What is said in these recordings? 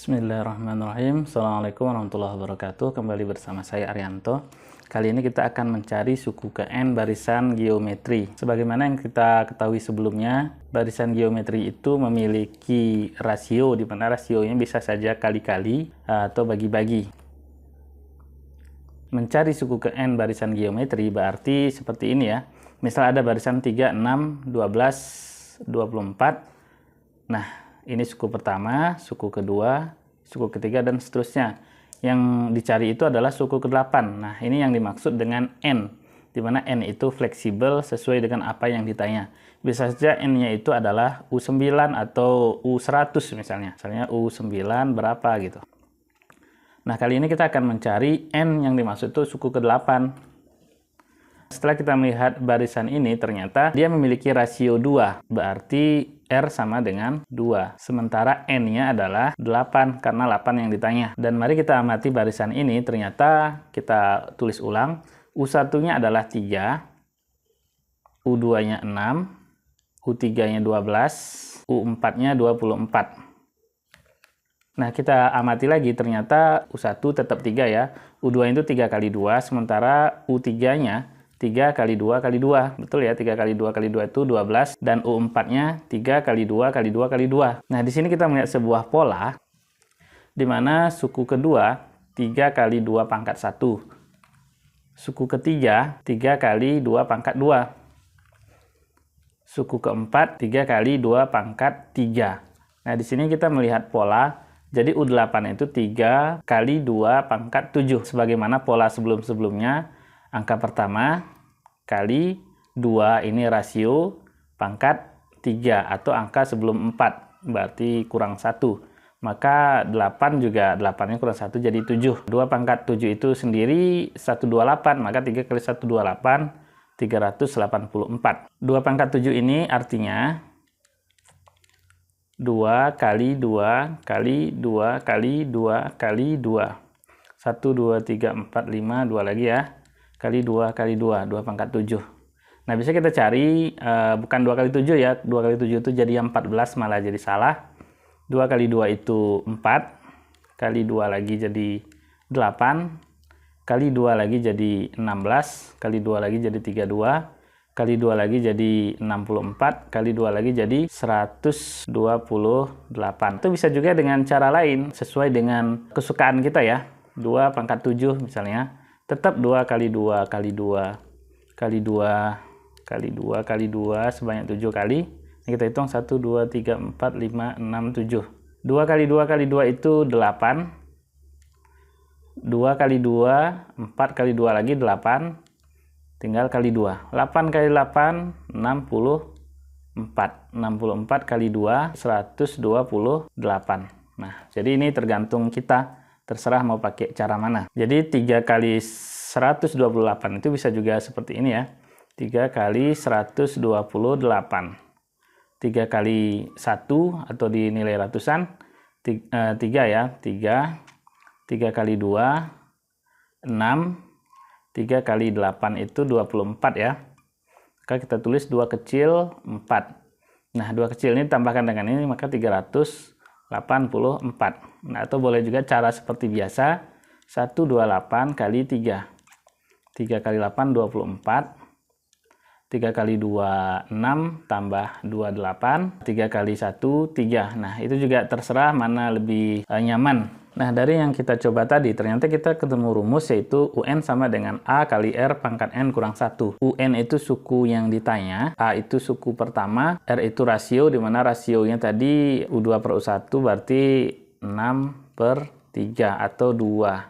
Bismillahirrahmanirrahim. Assalamualaikum warahmatullahi wabarakatuh. Kembali bersama saya Arianto. Kali ini kita akan mencari suku ke N barisan geometri. Sebagaimana yang kita ketahui sebelumnya, barisan geometri itu memiliki rasio, di mana rasionya bisa saja kali-kali atau bagi-bagi. Mencari suku ke N barisan geometri berarti seperti ini ya. Misal ada barisan 3, 6, 12, 24. Nah, ini suku pertama, suku kedua, suku ketiga, dan seterusnya. Yang dicari itu adalah suku ke-8. Nah, ini yang dimaksud dengan N, di mana N itu fleksibel sesuai dengan apa yang ditanya. Bisa saja N-nya itu adalah U9 atau U100 misalnya. Misalnya U9 berapa gitu. Nah, kali ini kita akan mencari N yang dimaksud itu suku ke-8. Setelah kita melihat barisan ini, ternyata dia memiliki rasio 2. Berarti R sama dengan 2. Sementara N-nya adalah 8, karena 8 yang ditanya. Dan mari kita amati barisan ini, ternyata kita tulis ulang. U1-nya adalah 3, U2-nya 6, U3-nya 12, U4-nya 24. Nah, kita amati lagi, ternyata U1 tetap 3 ya. U2 itu 3 kali 2, sementara U3-nya 3 kali 2 kali 2. Betul ya, 3 kali 2 kali 2 itu 12. Dan U4-nya 3 kali 2 kali 2 kali 2. Nah, di sini kita melihat sebuah pola, di mana suku kedua 3 kali 2 pangkat 1. Suku ketiga 3 kali 2 pangkat 2. Suku keempat 3 kali 2 pangkat 3. Nah, di sini kita melihat pola. Jadi U8 itu 3 kali 2 pangkat 7. Sebagaimana pola sebelum-sebelumnya, angka pertama kali 2 ini rasio pangkat 3 atau angka sebelum 4, berarti kurang 1. Maka 8 juga 8-nya kurang 1 jadi 7. 2 pangkat 7 itu sendiri 128, maka 3 kali 128 384. 2 pangkat 7 ini artinya 2 kali 2 kali 2 kali 2 kali 2. 1, 2, 3, 4, 5, 2 lagi ya. Kali 2 kali 2, 2 pangkat 7. Nah, bisa kita cari, bukan 2 kali 7 ya, 2 kali 7 itu jadi 14, malah jadi salah. 2 kali 2 itu 4, kali 2 lagi jadi 8, kali 2 lagi jadi 16, kali 2 lagi jadi 32, kali 2 lagi jadi 64, kali 2 lagi jadi 128. Itu bisa juga dengan cara lain, sesuai dengan kesukaan kita ya. 2 pangkat 7 misalnya. Tetap 2 kali 2 kali 2 kali 2 kali 2 kali 2 sebanyak 7 kali. Ini kita hitung 1, 2, 3, 4, 5, 6, 7. 2 kali 2 kali 2 itu 8. 2 kali 2, 4 kali 2 lagi 8. Tinggal kali 2. 8 kali 8, 64. 64 kali 2, 128. Nah, jadi ini tergantung kita. Terserah mau pakai cara mana. Jadi 3 kali 128 itu bisa juga seperti ini ya. 3 kali 128. 3 kali 1 atau dinilai ratusan. 3 ya. 3 kali 2, 6. 3 kali 8 itu 24 ya. Maka kita tulis 2 kecil 4. Nah, 2 kecil ini tambahkan dengan ini, maka 384. Nah, atau boleh juga cara seperti biasa, 128 kali 3. 3 kali 8, 24. 3 kali 2, 6, tambah 28. 3 kali 1, 3. Nah, itu juga terserah mana lebih nyaman. Nah, dari yang kita coba tadi, ternyata kita ketemu rumus yaitu UN sama dengan A kali R pangkat N kurang 1. UN itu suku yang ditanya, A itu suku pertama, R itu rasio, di mana rasionya tadi U2 per U1 berarti 6/3 atau 2.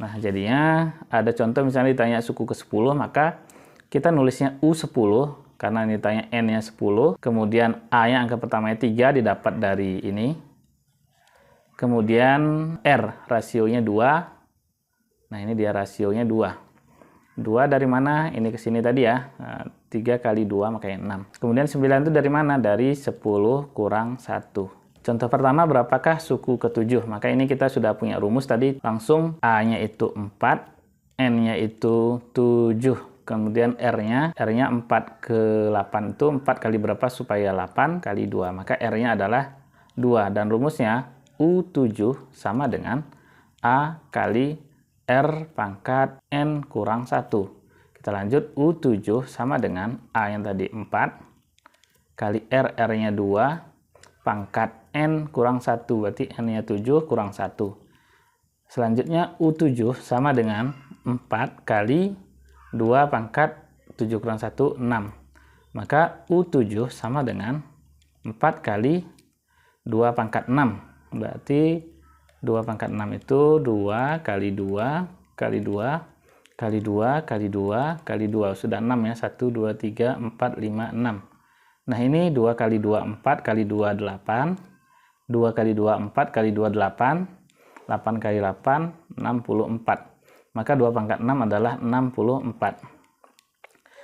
Nah, jadinya ada contoh misalnya ditanya suku ke-10, maka kita nulisnya U10, karena ini ditanya N-nya 10, kemudian A-nya angka pertamanya 3 didapat dari ini. Kemudian R, rasionya 2. Nah, ini dia rasionya 2. 2 dari mana? Ini ke sini tadi ya. 3 kali 2 makanya 6. Kemudian 9 itu dari mana? Dari 10 kurang 1. Contoh pertama, berapakah suku ke-7? Maka ini kita sudah punya rumus tadi. Langsung A-nya itu 4, N-nya itu 7. Kemudian R-nya 4 ke 8 itu 4 kali berapa supaya 8 kali 2. Maka R-nya adalah 2. Dan rumusnya U7 sama dengan A kali R pangkat N kurang 1. Kita lanjut, U7 sama dengan A yang tadi 4, kali R, R-nya 2, pangkat N kurang 1, berarti N-nya 7 kurang 1. Selanjutnya U7 sama dengan 4 kali 2 pangkat 7 kurang 1, 6. Maka U7 sama dengan 4 kali 2 pangkat 6. Berarti 2 pangkat 6 itu 2 kali 2 kali 2 kali 2 kali 2 kali 2. Sudah 6 ya. 1, 2, 3, 4, 5, 6. Nah ini 2 kali 2, 4 kali 2, 8. 2 kali 2, 4 kali 2, 8. 8 kali 8, 64. Maka 2 pangkat 6 adalah 64.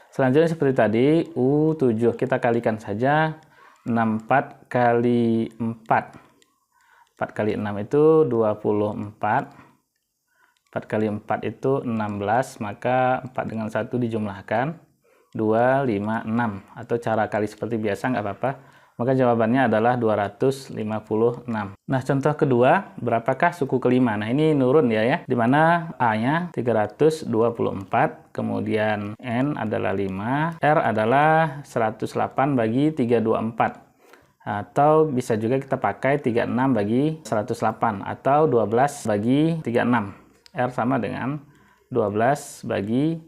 Selanjutnya seperti tadi, U7 kita kalikan saja. 64 kali 4. 4 kali 6 itu 24. 4 kali 4 itu 16. Maka 4 dengan 1 dijumlahkan. 2, 5, 6. Atau cara kali seperti biasa nggak apa-apa. Maka jawabannya adalah 256. Nah, contoh kedua, berapakah suku kelima? Nah, ini nurun ya. Di mana A-nya 324, kemudian N adalah 5, R adalah 108 bagi 324. Atau bisa juga kita pakai 36 bagi 108 atau 12 bagi 36. R sama dengan 12 bagi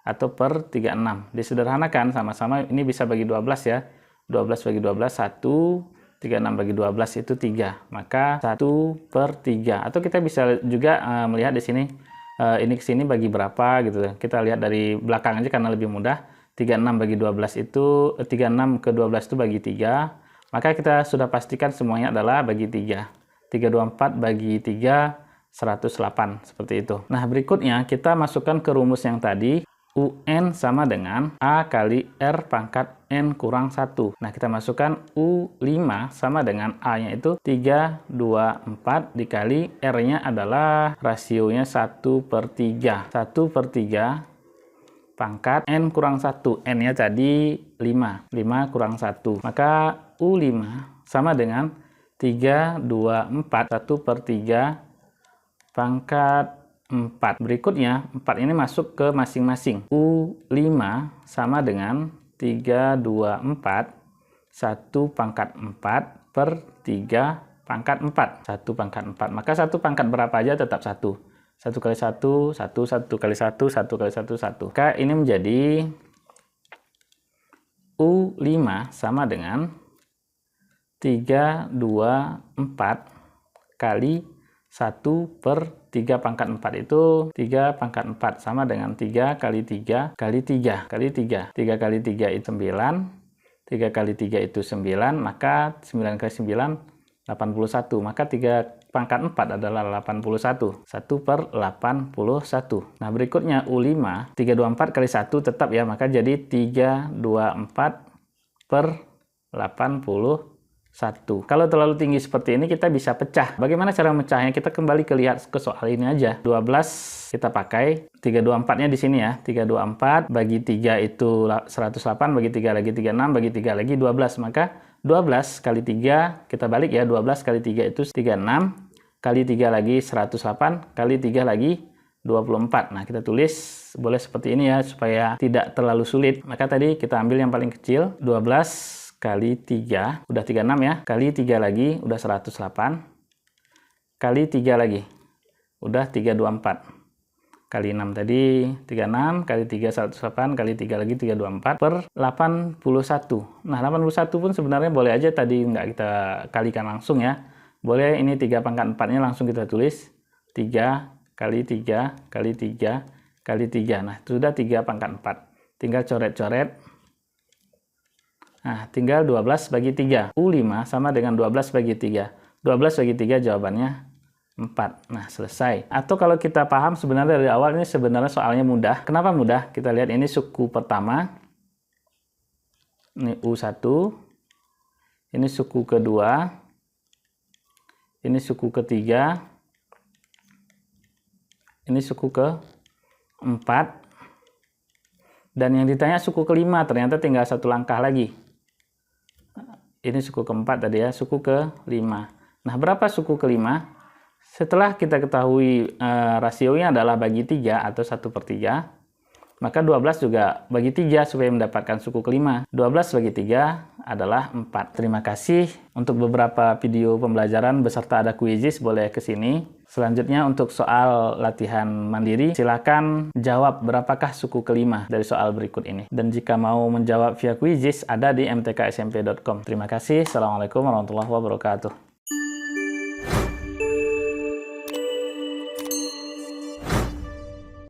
atau per 36. Disederhanakan sama-sama, ini bisa bagi 12 ya. 12 bagi 12, 1. 36 bagi 12 itu 3. Maka 1/3. Atau kita bisa juga melihat di sini, ini ke sini bagi berapa gitu. Kita lihat dari belakang aja karena lebih mudah. 36 bagi 12 itu, 36 ke 12 itu bagi 3. Maka kita sudah pastikan semuanya adalah bagi 3. 324 bagi 3, 108. Seperti itu. Nah, berikutnya kita masukkan ke rumus yang tadi. UN sama dengan A kali R pangkat N kurang 1. Nah, kita masukkan U5 sama dengan A-nya itu 324 dikali R-nya adalah rasionya 1/3. 1/3 pangkat N kurang 1. N-nya tadi 5. 5 kurang 1. Maka U5 sama dengan 324 1/3 pangkat 4. Berikutnya 4 ini masuk ke masing-masing. U5 sama dengan 324 1 pangkat 4 per 3 pangkat 4. 1 pangkat 4. Maka 1 pangkat berapa aja tetap 1. 1 kali 1, 1, 1 kali 1, 1 kali 1, 1. Maka ini menjadi U5 sama dengan 324 kali 1/3 pangkat 4 itu 3 pangkat 4 sama dengan 3 kali 3 kali 3 kali 3. 3 kali 3 itu 9. 3 kali 3 itu 9. Maka 9 kali 9, 81. Maka 3 pangkat 4 adalah 81. 1/81. Nah, berikutnya U5. 324 kali 1 tetap ya. Maka jadi 324/81. Kalau terlalu tinggi seperti ini kita bisa pecah. Bagaimana cara memecahnya? Kita kembali lihat ke soal ini aja. 12 kita pakai 324-nya di sini ya. 324 bagi 3 itu 108, bagi 3 lagi 36, bagi 3 lagi 12. Maka 12 kali 3 kita balik ya. 12 kali 3 itu 36, kali 3 lagi 108, kali 3 lagi 24. Nah, kita tulis boleh seperti ini ya supaya tidak terlalu sulit. Maka tadi kita ambil yang paling kecil, 12 kali 3, udah 36 ya, kali 3 lagi, udah 108, kali 3 lagi, udah 324, kali 6 tadi, 36, kali 3, 108, kali 3 lagi, 324, per 81. Nah, 81 pun sebenarnya boleh aja tadi nggak kita kalikan langsung ya. Boleh ini 3 pangkat 4-nya langsung kita tulis, 3 kali 3, kali 3, kali 3. Nah, itu sudah 3 pangkat 4. Tinggal coret-coret. Nah, tinggal 12 bagi 3. U5 sama dengan 12 bagi 3. 12 bagi 3 jawabannya 4. Nah, selesai. Atau kalau kita paham sebenarnya dari awal ini sebenarnya soalnya mudah. Kenapa mudah? Kita lihat ini suku pertama. Ini U1. Ini suku kedua. Ini suku ketiga. Ini suku keempat. Dan yang ditanya suku kelima, ternyata tinggal satu langkah lagi. Ini suku keempat tadi ya, suku kelima. Nah, berapa suku kelima? Setelah kita ketahui rasionya adalah bagi 3 atau 1/3, maka 12 juga bagi 3 supaya mendapatkan suku kelima. 12 bagi 3 adalah 4. Terima kasih. Untuk beberapa video pembelajaran beserta ada kuisis boleh ke sini. Selanjutnya untuk soal latihan mandiri, silakan jawab berapakah suku kelima dari soal berikut ini. Dan jika mau menjawab via kuisis, ada di mtksmp.com. Terima kasih. Assalamualaikum warahmatullahi wabarakatuh.